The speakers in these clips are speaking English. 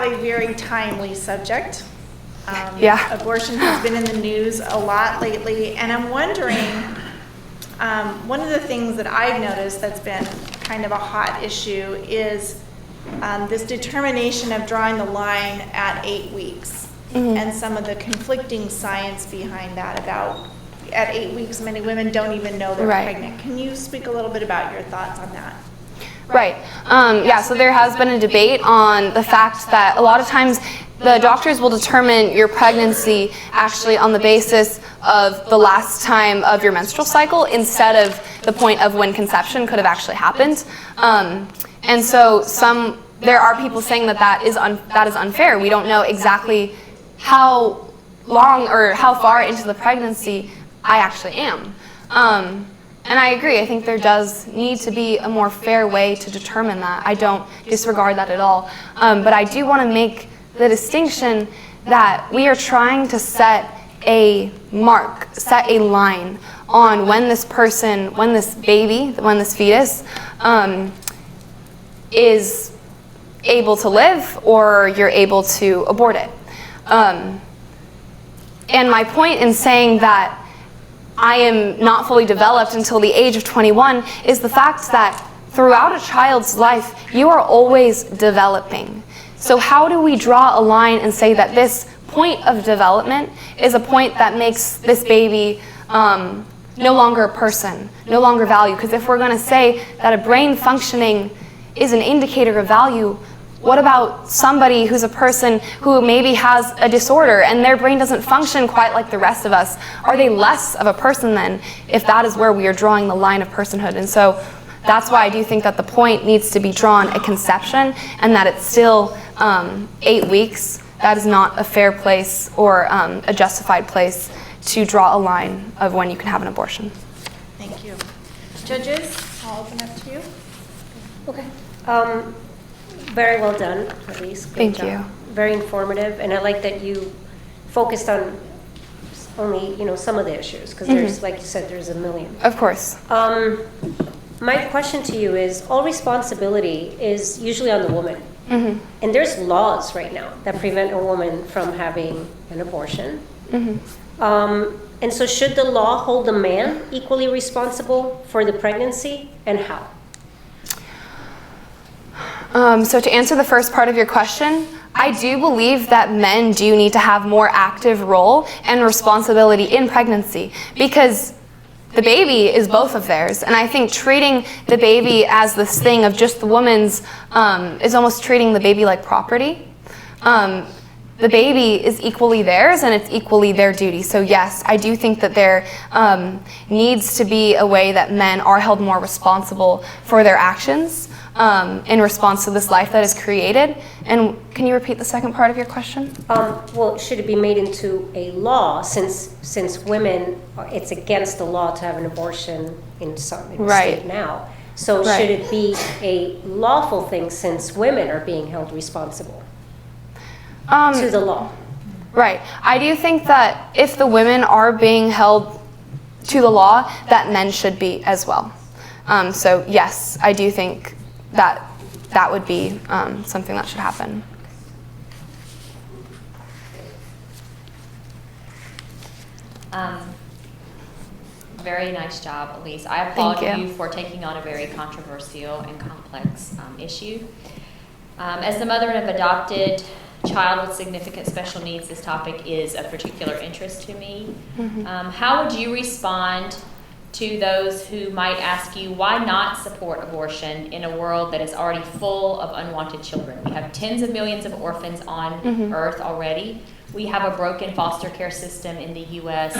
have a very timely subject. Yeah. Abortion has been in the news a lot lately, and I'm wondering, one of the things that I've noticed that's been kind of a hot issue is this determination of drawing the line at 8 weeks, and some of the conflicting science behind that about at 8 weeks many women don't even know they're pregnant. Can you speak a little bit about your thoughts on that? Right. Yeah, so there has been a debate on the fact that a lot of times the doctors will determine your pregnancy actually on the basis of the last time of your menstrual cycle instead of the point of when conception could have actually happened. And so there are people saying that is unfair. We don't know exactly how long or how far into the pregnancy I actually am. And I agree, I think there does need to be a more fair way to determine that. I don't disregard that at all. But I do want to make the distinction that we are trying to set a mark, set a line on when this person, when this baby, when this fetus is able to live or you're able to abort it. And my point in saying that I am not fully developed until the age of 21 is the fact that throughout a child's life, you are always developing. So how do we draw a line and say that this point of development is a point that makes this baby no longer a person, no longer value? Because if we're going to say that a brain functioning is an indicator of value, what about somebody who's a person who maybe has a disorder and their brain doesn't function quite like the rest of us? Are they less of a person then, if that is where we are drawing the line of personhood? And so that's why I do think that the point needs to be drawn at conception, and that it's still 8 weeks. That is not a fair place or a justified place to draw a line of when you can have an abortion. Thank you. Judges, I'll open up to you. Okay. Very well done, Elise. Thank you. Very informative, and I like that you focused on only some of the issues, because there's, like you said, there's a million. Of course. My question to you is, all responsibility is usually on the woman, and there's laws right now that prevent a woman from having an abortion. And so, should the law hold the man equally responsible for the pregnancy, and how? So to answer the first part of your question, I do believe that men do need to have more active role and responsibility in pregnancy, because the baby is both of theirs. And I think treating the baby as this thing of just the woman's is almost treating the baby like property. The baby is equally theirs, and it's equally their duty. So yes, I do think that there needs to be a way that men are held more responsible for their actions in response to this life that is created. And can you repeat the second part of your question? Well, should it be made into a law, since women, it's against the law to have an abortion in the state now. So should it be a lawful thing, since women are being held responsible to the law? Right. I do think that if the women are being held to the law, that men should be as well. So yes, I do think that would be something that should happen. Very nice job, Elise. I applaud you for taking on a very controversial and complex issue. As the mother of an adopted child with significant special needs, this topic is of particular interest to me. How would you respond to those who might ask you, why not support abortion in a world that is already full of unwanted children? We have tens of millions of orphans on Earth already. We have a broken foster care system in the U.S.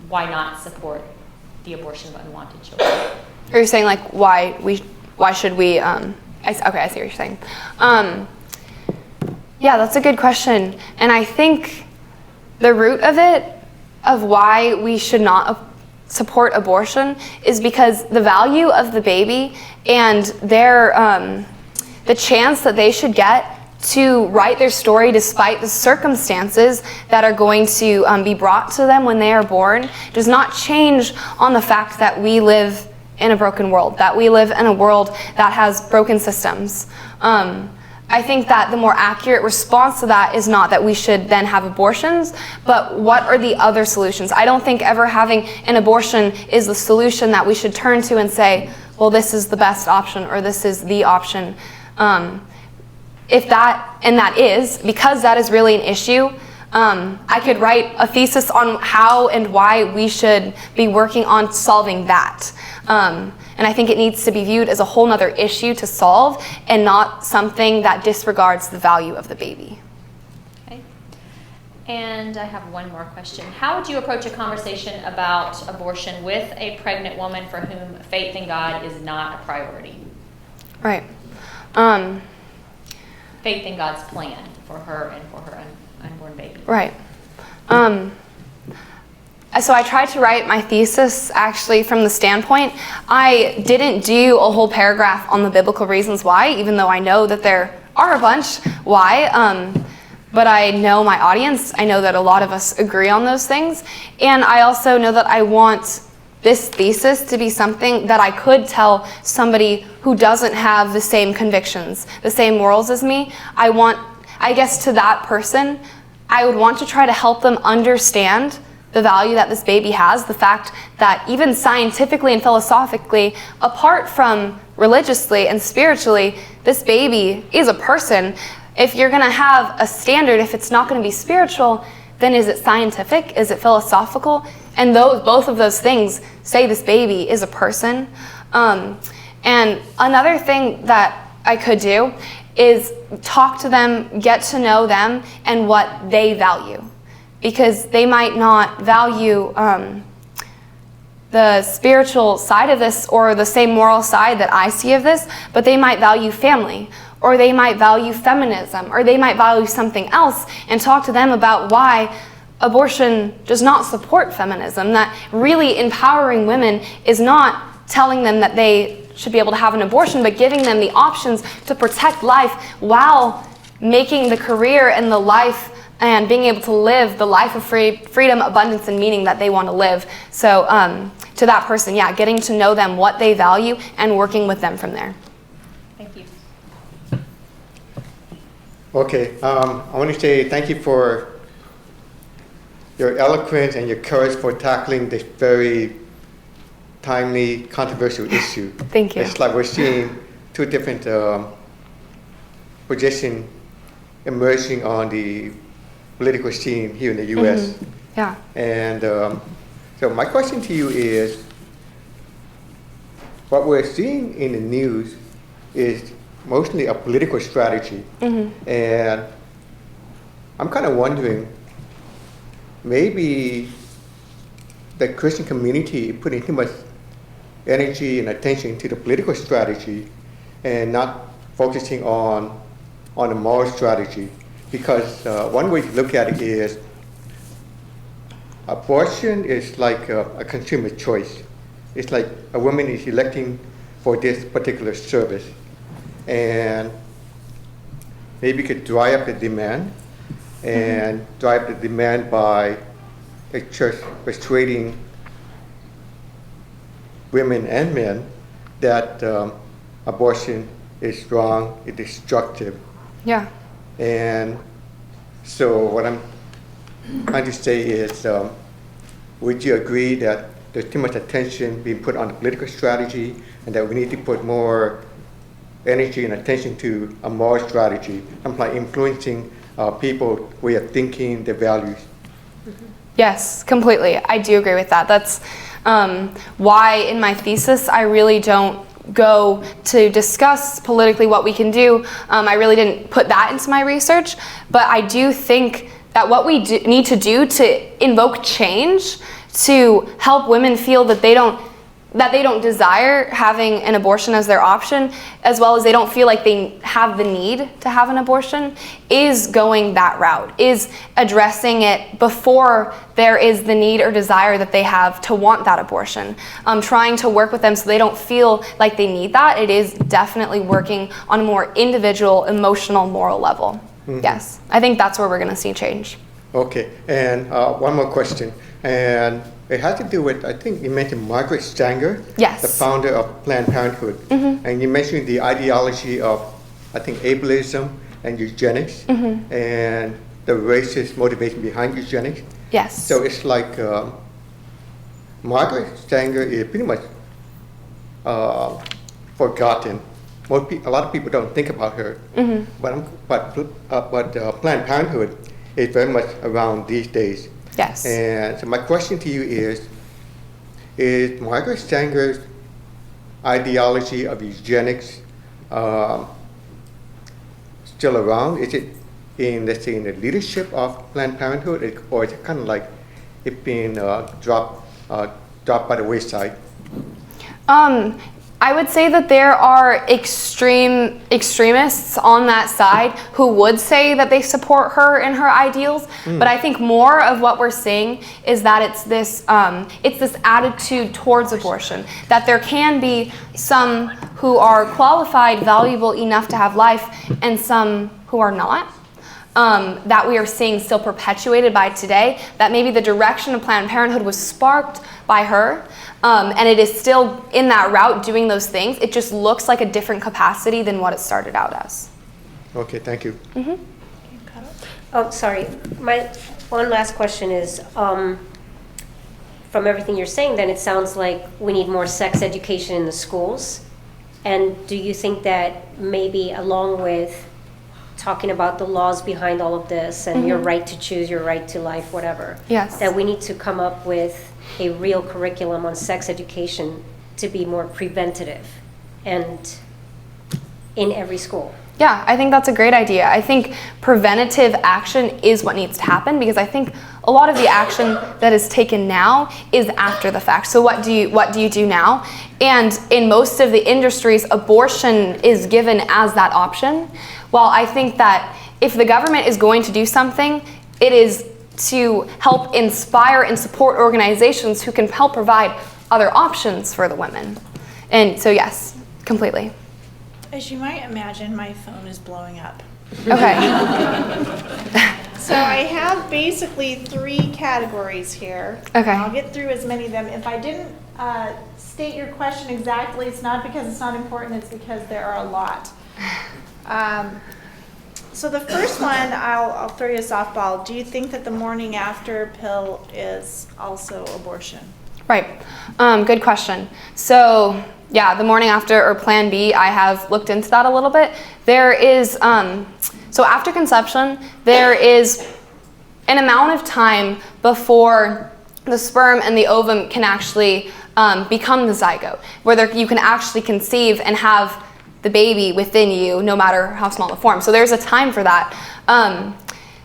Why not support the abortion of unwanted children? Are you saying, like, why should we? Okay, I see what you're saying. Yeah, that's a good question, and I think the root of it, of why we should not support abortion, is because the value of the baby and their the chance that they should get to write their story despite the circumstances that are going to be brought to them when they are born does not change on the fact that we live in a broken world, that we live in a world that has broken systems. I think that the more accurate response to that is not that we should then have abortions, but what are the other solutions? I don't think ever having an abortion is the solution that we should turn to and say, well, this is the best option or this is the option. If that, and that is, because that is really an issue, I could write a thesis on how and why we should be working on solving that. And I think it needs to be viewed as a whole nother issue to solve and not something that disregards the value of the baby. Okay. And I have one more question. How would you approach a conversation about abortion with a pregnant woman for whom faith in God is not a priority? Right. Faith in God's plan for her and for her unborn baby. Right. So I tried to write my thesis actually from the standpoint, I didn't do a whole paragraph on the biblical reasons why, even though I know that there are a bunch why, but I know my audience. I know that a lot of us agree on those things. And I also know that I want this thesis to be something that I could tell somebody who doesn't have the same convictions, the same morals as me. I guess to that person, I would want to try to help them understand the value that this baby has, the fact that even scientifically and philosophically, apart from religiously and spiritually, this baby is a person. If you're going to have a standard, if it's not going to be spiritual, then is it scientific? Is it philosophical? And both of those things say this baby is a person. And another thing that I could do is talk to them, get to know them, and what they value. Because they might not value the spiritual side of this or the same moral side that I see of this, but they might value family, or they might value feminism, or they might value something else, and talk to them about why abortion does not support feminism, that really empowering women is not telling them that they should be able to have an abortion, but giving them the options to protect life while making the career and the life and being able to live the life of freedom, abundance, and meaning that they want to live. So to that person, yeah, getting to know them, what they value, and working with them from there. Thank you. Okay, I want to say thank you for your eloquence and your courage for tackling this very timely, controversial issue. Thank you. It's like we're seeing two different positions emerging on the political scene here in the U.S. Mm-hmm. Yeah. And so my question to you is, what we're seeing in the news is mostly a political strategy. Mm-hmm. And I'm kind of wondering, maybe the Christian community is putting too much energy and attention to the political strategy and not focusing on the moral strategy. Because one way to look at it is abortion is like a consumer choice. It's like a woman is electing for this particular service. And maybe you could dry up the demand and drive the demand by the church persuading women and men that abortion is wrong, it's destructive. Yeah. And so what I'm trying to say is, would you agree that there's too much attention being put on the political strategy and that we need to put more energy and attention to a moral strategy, like influencing people's way of thinking, their values? Yes, completely. I do agree with that. That's why in my thesis I really don't go to discuss politically what we can do. I really didn't put that into my research, but I do think that what we need to do to invoke change, to help women feel that they don't desire having an abortion as their option, as well as they don't feel like they have the need to have an abortion, is going that route, is addressing it before there is the need or desire that they have to want that abortion. Trying to work with them so they don't feel like they need that. It is definitely working on a more individual, emotional, moral level. Mm-hmm. Yes, I think that's where we're going to see change. Okay, and one more question. And it has to do with, I think you mentioned Margaret Sanger, yes, the founder of Planned Parenthood. Mm-hmm. And you mentioned the ideology of I think, ableism and eugenics and the racist motivation behind eugenics. Yes. So it's like Margaret Sanger is pretty much forgotten. A lot of people don't think about her, but Planned Parenthood is very much around these days. Yes. And so my question to you is Margaret Sanger's ideology of eugenics still around? Is it in, let's say, in the leadership of Planned Parenthood, or is it kind of like it being dropped by the wayside? I would say that there are extremists on that side who would say that they support her and her ideals, but I think more of what we're seeing is that it's this attitude towards abortion, that there can be some who are qualified, valuable enough to have life, and some who are not. That we are seeing still perpetuated by today, that maybe the direction of Planned Parenthood was sparked by her, and it is still in that route doing those things. It just looks like a different capacity than what it started out as. Okay, thank you. Oh, sorry. My one last question is, from everything you're saying, then it sounds like we need more sex education in the schools. And do you think that maybe along with talking about the laws behind all of this and your right to choose, your right to life, whatever, Yes. that we need to come up with a real curriculum on sex education to be more preventative and in every school? Yeah, I think that's a great idea. I think preventative action is what needs to happen, because I think a lot of the action that is taken now is after the fact. So what do you do now? And in most of the industries, abortion is given as that option. Well, I think that if the government is going to do something, it is to help inspire and support organizations who can help provide other options for the women. And so yes, completely. As you might imagine, my phone is blowing up. Okay. So I have basically 3 categories here. Okay. I'll get through as many of them. If I didn't state your question exactly, it's not because it's not important, it's because there are a lot. So the first one, I'll throw you a softball. Do you think that the morning after pill is also abortion? Right. Good question. So yeah, the morning after, or Plan B, I have looked into that a little bit. There is, so after conception, there is an amount of time before the sperm and the ovum can actually become the zygote, where you can actually conceive and have the baby within you, no matter how small the form. So there's a time for that.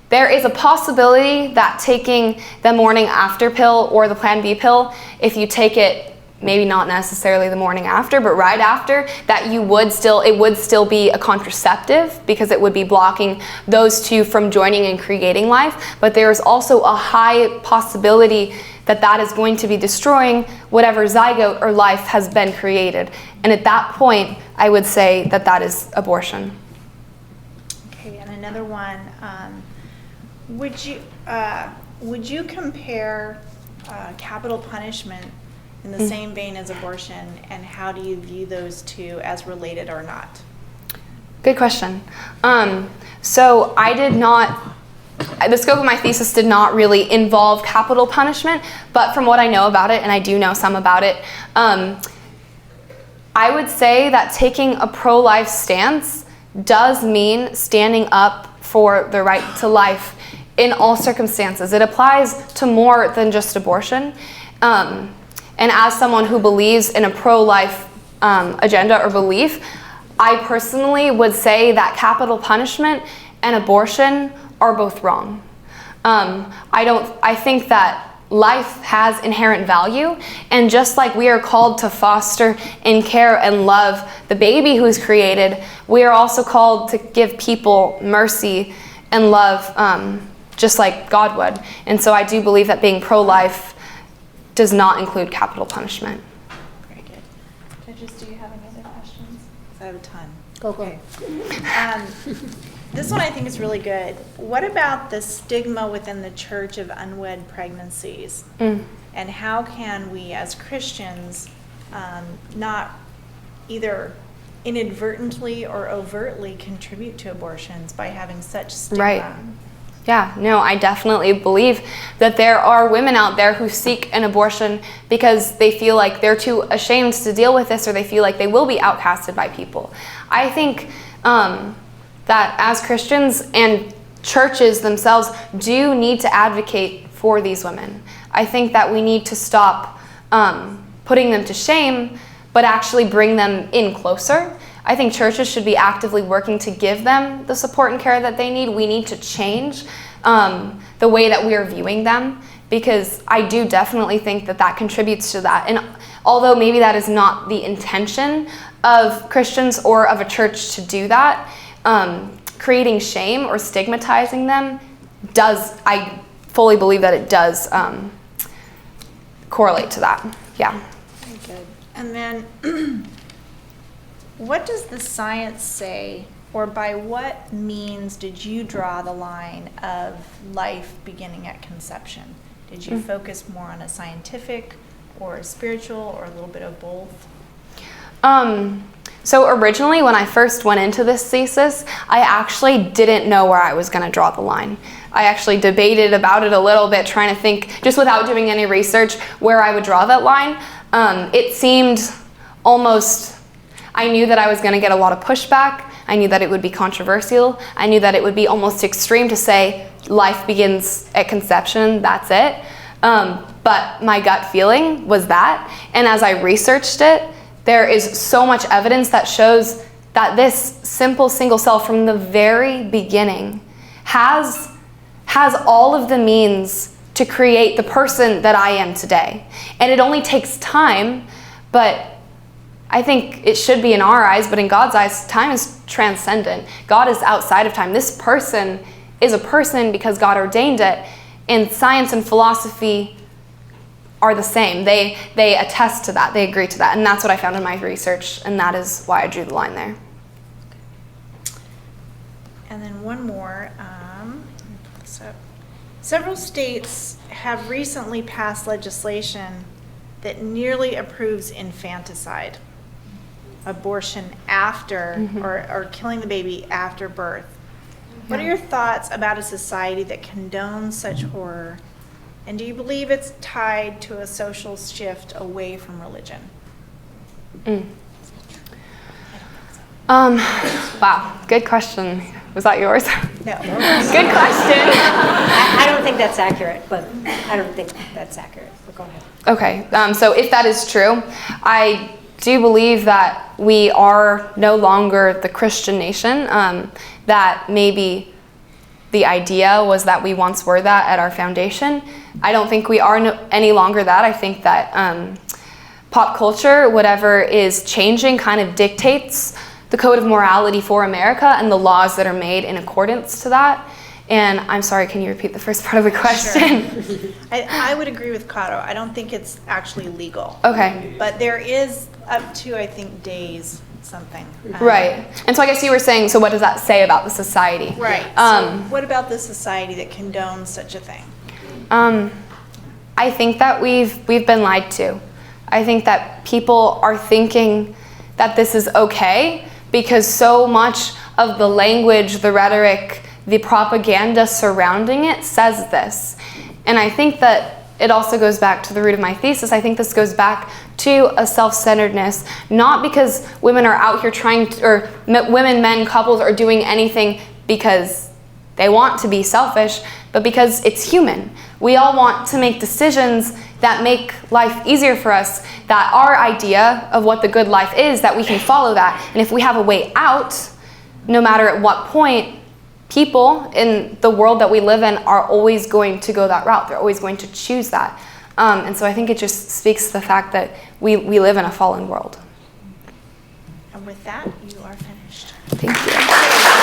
There is a possibility that taking the morning after pill or the Plan B pill, if you take it, maybe not necessarily the morning after, but right after, that it would still be a contraceptive, because it would be blocking those two from joining and creating life. But there is also a high possibility that that is going to be destroying whatever zygote or life has been created. And at that point, I would say that that is abortion. Okay, and another one, would you compare capital punishment in the same vein as abortion, and how do you view those two as related or not? Good question. So the scope of my thesis did not really involve capital punishment, but from what I know about it, and I do know some about it, I would say that taking a pro-life stance does mean standing up for the right to life in all circumstances. It applies to more than just abortion. And as someone who believes in a pro-life agenda or belief, I personally would say that capital punishment and abortion are both wrong. I think that life has inherent value, and just like we are called to foster and care and love the baby who's created, we are also called to give people mercy and love, just like God would. And so I do believe that being pro-life does not include capital punishment. Very good. Judges, do you have any other questions? 'Cause I have a ton. Go. Okay. This one I think is really good. What about the stigma within the church of unwed pregnancies? And how can we as Christians not either inadvertently or overtly contribute to abortions by having such stigma. Right. Yeah, no, I definitely believe that there are women out there who seek an abortion because they feel like they're too ashamed to deal with this, or they feel like they will be outcasted by people. I think that as Christians and churches themselves do need to advocate for these women. I think that we need to stop putting them to shame, but actually bring them in closer. I think churches should be actively working to give them the support and care that they need. We need to change the way that we are viewing them, because I do definitely think that that contributes to that. And although maybe that is not the intention of Christians or of a church to do that, creating shame or stigmatizing them does, I fully believe that it does correlate to that. Yeah. Very good. And then what does the science say, or by what means did you draw the line of life beginning at conception? Did you focus more on a scientific or a spiritual or a little bit of both? So originally when I first went into this thesis, I actually didn't know where I was going to draw the line. I actually debated about it a little bit, trying to think, just without doing any research, where I would draw that line. It seemed almost, I knew that I was going to get a lot of pushback. I knew that it would be controversial. I knew that it would be almost extreme to say life begins at conception, that's it. But my gut feeling was that. And as I researched it, there is so much evidence that shows that this simple single cell from the very beginning has all of the means to create the person that I am today. And it only takes time, but I think it should be in our eyes, but in God's eyes, time is transcendent. God is outside of time. This person is a person because God ordained it, and science and philosophy are the same. They attest to that. They agree to that. And that's what I found in my research, and that is why I drew the line there. And then one more. So, several states have recently passed legislation that nearly approves infanticide, abortion after, or killing the baby after birth. What are your thoughts about a society that condones such horror? And do you believe it's tied to a social shift away from religion? Wow, good question. Was that yours? No. Good question. I don't think that's accurate, but I don't think that's accurate. But go ahead. Okay, so if that is true, I do believe that we are no longer the Christian nation, that maybe the idea was that we once were that at our foundation. I don't think we are any longer that. I think that pop culture, whatever is changing, kind of dictates the code of morality for America and the laws that are made in accordance to that. And I'm sorry, can you repeat the first part of the question? Sure. I would agree with Cotto. I don't think it's actually legal. Okay. But there is up to, I think, days something. Right. And so I guess you were saying, so what does that say about the society? Right. So what about the society that condones such a thing? I think that we've been lied to. I think that people are thinking that this is okay because so much of the language, the rhetoric, the propaganda surrounding it says this. And I think that it also goes back to the root of my thesis. I think this goes back to a self-centeredness, not because women are out here trying to, or women, men, couples are doing anything because they want to be selfish, but because it's human. We all want to make decisions that make life easier for us, that our idea of what the good life is, that we can follow that. And if we have a way out, no matter at what point, people in the world that we live in are always going to go that route. They're always going to choose that. And so I think it just speaks to the fact that we live in a fallen world. And with that, you are finished. Thank you.